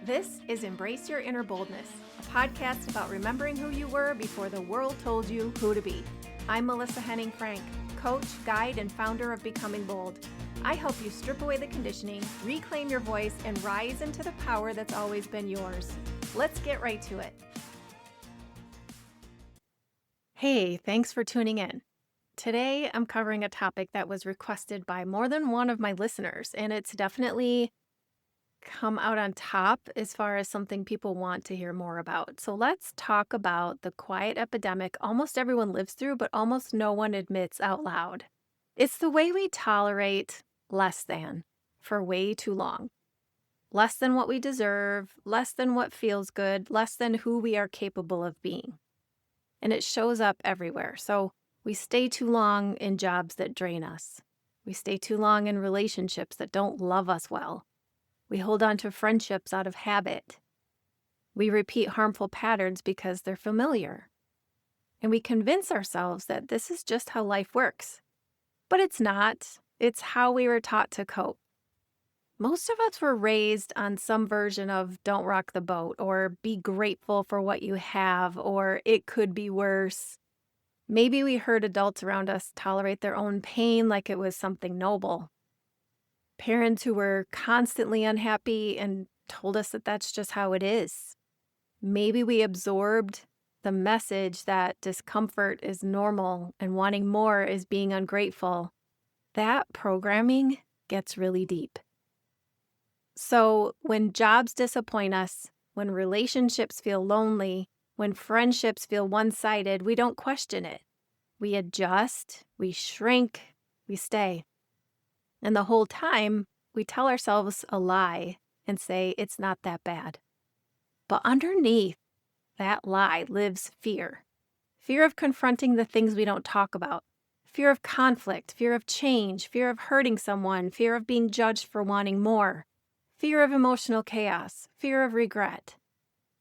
This is Embrace Your Inner Boldness, a podcast about remembering who you were before the world told you who to be. I'm Melissa Henning Frank, coach, guide, and founder of Becoming Bold. I help you strip away the conditioning, reclaim your voice, and rise into the power that's always been yours. Let's get right to it. Hey, thanks for tuning in. Today, I'm covering a topic that was requested by more than one of my listeners, and it's definitely come out on top as far as something people want to hear more about. So let's talk about the quiet epidemic almost everyone lives through, but almost no one admits out loud. It's the way we tolerate less than for way too long. Less than what we deserve, less than what feels good, less than who we are capable of being. And it shows up everywhere. So we stay too long in jobs that drain us. We stay too long in relationships that don't love us well. We hold on to friendships out of habit. We repeat harmful patterns because they're familiar. And we convince ourselves that this is just how life works. But it's not. It's how we were taught to cope. Most of us were raised on some version of don't rock the boat, or be grateful for what you have, or it could be worse. Maybe we heard adults around us tolerate their own pain like it was something noble. Parents who were constantly unhappy and told us that that's just how it is. Maybe we absorbed the message that discomfort is normal and wanting more is being ungrateful. That programming gets really deep. So when jobs disappoint us, when relationships feel lonely, when friendships feel one-sided, we don't question it. We adjust, we shrink, we stay. And the whole time, we tell ourselves a lie and say it's not that bad. But underneath that lie lives fear. Fear of confronting the things we don't talk about. Fear of conflict, fear of change, fear of hurting someone, fear of being judged for wanting more. Fear of emotional chaos, fear of regret.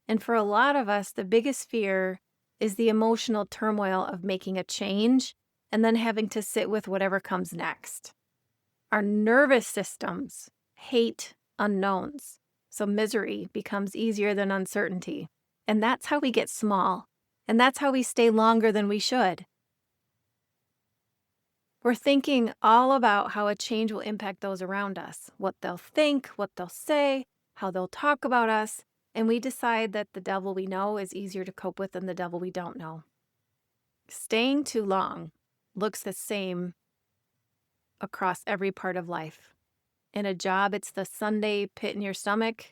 And for a lot of us, the biggest fear is the emotional turmoil of making a change and then having to sit with whatever comes next. Our nervous systems hate unknowns, so misery becomes easier than uncertainty. And that's how we get small, and that's how we stay longer than we should. We're thinking all about how a change will impact those around us, what they'll think, what they'll say, how they'll talk about us, and we decide that the devil we know is easier to cope with than the devil we don't know. Staying too long looks the same across every part of life. In a job, it's the Sunday pit in your stomach.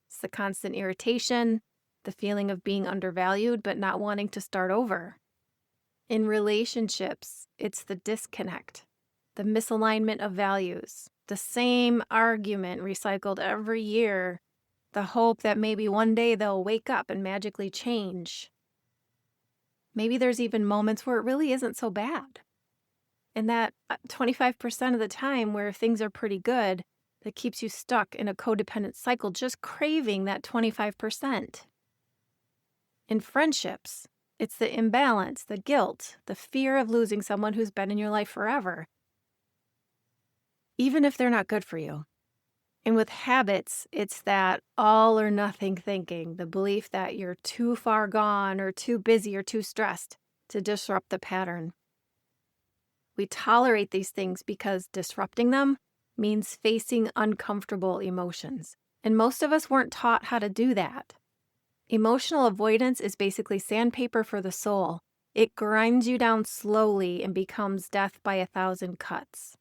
It's the constant irritation, the feeling of being undervalued but not wanting to start over. In relationships, it's the disconnect, the misalignment of values, the same argument recycled every year, the hope that maybe one day they'll wake up and magically change. Maybe there's even moments where it really isn't so bad. And that 25% of the time where things are pretty good, that keeps you stuck in a codependent cycle, just craving that 25%. In friendships, it's the imbalance, the guilt, the fear of losing someone who's been in your life forever, even if they're not good for you. And with habits, it's that all or nothing thinking, the belief that you're too far gone or too busy or too stressed to disrupt the pattern. We tolerate these things because disrupting them means facing uncomfortable emotions. And most of us weren't taught how to do that. Emotional avoidance is basically sandpaper for the soul. It grinds you down slowly and becomes death by 1,000 cuts.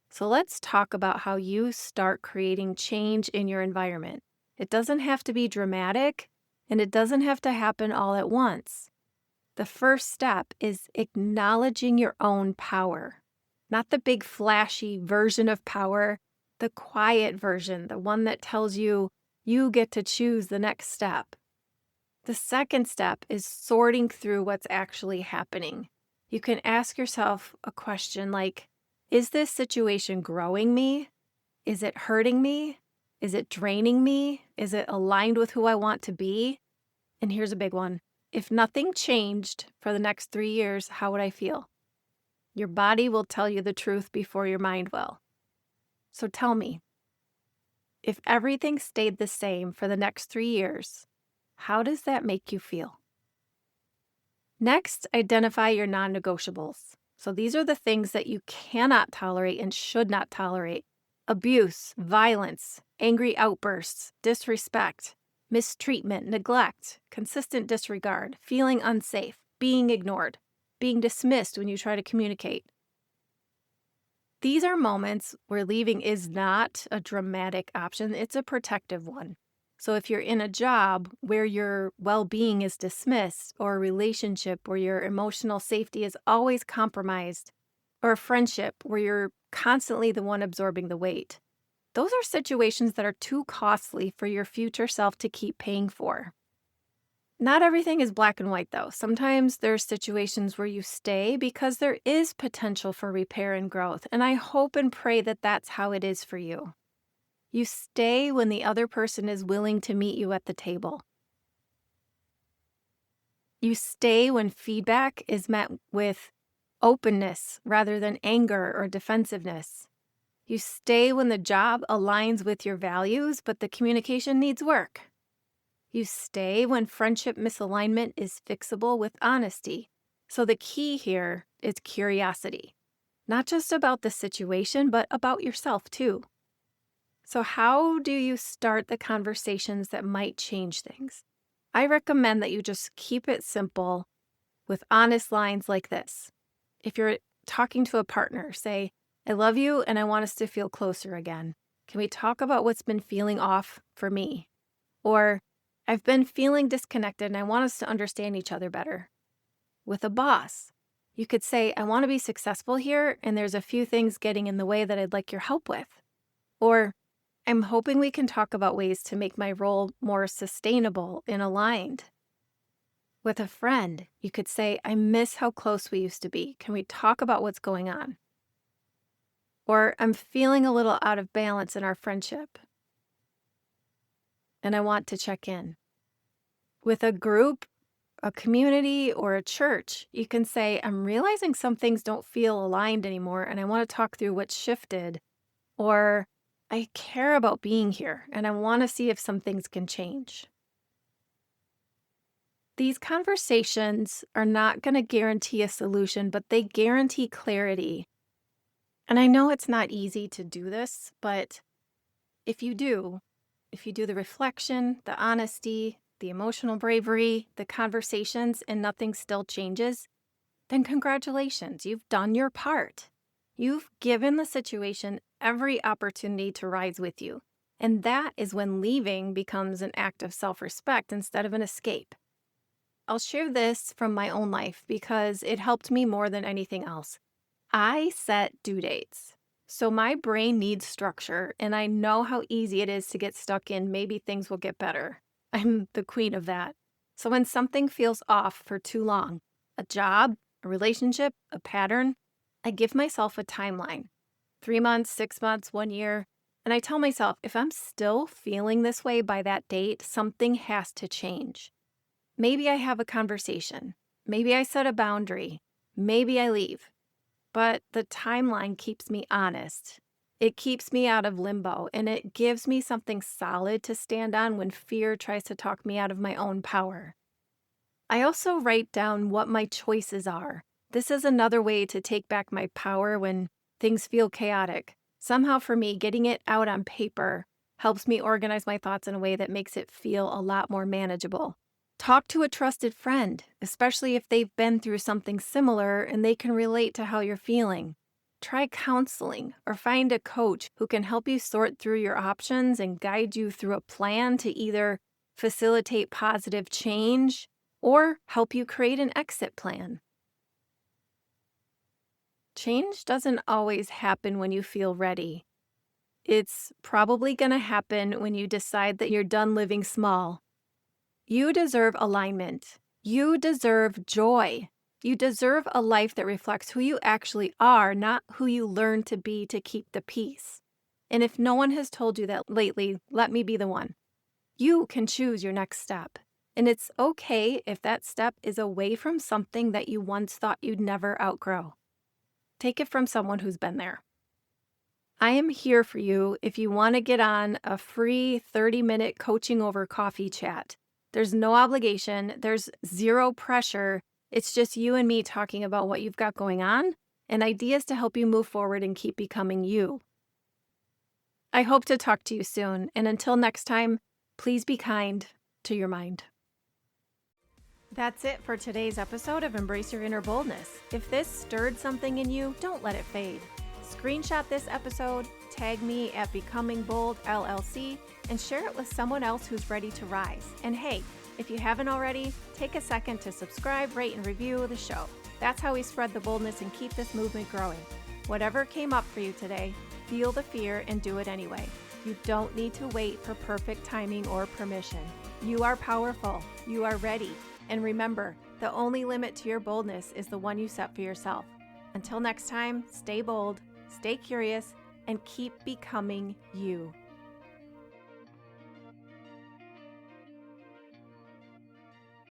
So let's talk about how you start creating change in your environment. It doesn't have to be dramatic, and it doesn't have to happen all at once. The first step is acknowledging your own power. Not the big flashy version of power, the quiet version, the one that tells you you get to choose the next step. The second step is sorting through what's actually happening. You can ask yourself a question like, is this situation growing me? Is it hurting me? Is it draining me? Is it aligned with who I want to be? And here's a big one. If nothing changed for the next 3 years, how would I feel? Your body will tell you the truth before your mind will. So tell me, If everything stayed the same for the next 3 years, how does that make you feel? Next, identify your non negotiables. So these are the things that you cannot tolerate and should not tolerate: abuse, violence, angry outbursts, disrespect, mistreatment, neglect, consistent disregard, feeling unsafe, being ignored, being dismissed when you try to communicate. These are moments where leaving is not a dramatic option, it's a protective one. So if you're in a job where your well being is dismissed, or a relationship where your emotional safety is always compromised, or a friendship where you're constantly the one absorbing the weight, those are situations that are too costly for your future self to keep paying for. Not everything is black and white, though. Sometimes there's situations where you stay because there is potential for repair and growth, and I hope and pray that that's how it is for you. You stay when the other person is willing to meet you at the table. You stay when feedback is met with openness rather than anger or defensiveness. You stay when the job aligns with your values, but the communication needs work. You stay when friendship misalignment is fixable with honesty. So the key here is curiosity, not just about the situation, but about yourself too. So, how do you start the conversations that might change things? I recommend that you just keep it simple with honest lines like this. If you're talking to a partner, say, "I love you and I want us to feel closer again. Can we talk about what's been feeling off for me?" Or, "I've been feeling disconnected and I want us to understand each other better." With a boss, you could say, "I want to be successful here and there's a few things getting in the way that I'd like your help with." Or, "I'm hoping we can talk about ways to make my role more sustainable and aligned." With a friend, you could say, "I miss how close we used to be. Can we talk about what's going on?" Or, "I'm feeling a little out of balance in our friendship and I want to check in." With a group, a community, or a church, you can say, "I'm realizing some things don't feel aligned anymore and I want to talk through what's shifted." Or, "I care about being here and I want to see if some things can change." These conversations are not going to guarantee a solution, but they guarantee clarity. And I know it's not easy to do this, but if you do, if you do the reflection, the honesty, the emotional bravery, the conversations, and nothing still changes, then congratulations, you've done your part. You've given the situation every opportunity to rise with you. And that is when leaving becomes an act of self respect instead of an escape. I'll share this from my own life because it helped me more than anything else. I set due dates. So my brain needs structure, and I know how easy it is to get stuck in maybe things will get better. I'm the queen of that. So when something feels off for too long, a job, a relationship, a pattern, I give myself a timeline: 3 months, 6 months, 1 year. And I tell myself, if I'm still feeling this way by that date, something has to change. Maybe I have a conversation. Maybe I set a boundary. Maybe I leave. But the timeline keeps me honest. It keeps me out of limbo and it gives me something solid to stand on when fear tries to talk me out of my own power. I also write down what my choices are. This is another way to take back my power when things feel chaotic. Somehow, for me, getting it out on paper helps me organize my thoughts in a way that makes it feel a lot more manageable. Talk to a trusted friend, especially if they've been through something similar and they can relate to how you're feeling. Try counseling or find a coach who can help you sort through your options and guide you through a plan to either facilitate positive change or help you create an exit plan. Change doesn't always happen when you feel ready. It's probably going to happen when you decide that you're done living small. You deserve alignment. You deserve joy. You deserve a life that reflects who you actually are, not who you learn to be to keep the peace. And if no one has told you that lately, let me be the one. You can choose your next step. And it's okay if that step is away from something that you once thought you'd never outgrow. Take it from someone who's been there. I am here for you if you want to get on a free 30-minute coaching over coffee chat. There's no obligation, there's zero pressure. It's just you and me talking about what you've got going on and ideas to help you move forward and keep becoming you. I hope to talk to you soon, and until next time, please be kind to your mind. That's it for today's episode of Embrace Your Inner Boldness. If this stirred something in you, don't let it fade. Screenshot this episode, tag me at Becoming Bold LLC, and share it with someone else who's ready to rise. And hey, if you haven't already, take a second to subscribe, rate, and review the show. That's how we spread the boldness and keep this movement growing. Whatever came up for you today, feel the fear and do it anyway. You don't need to wait for perfect timing or permission. You are powerful. You are ready. And remember, the only limit to your boldness is the one you set for yourself. Until next time, stay bold, stay curious, and keep becoming you.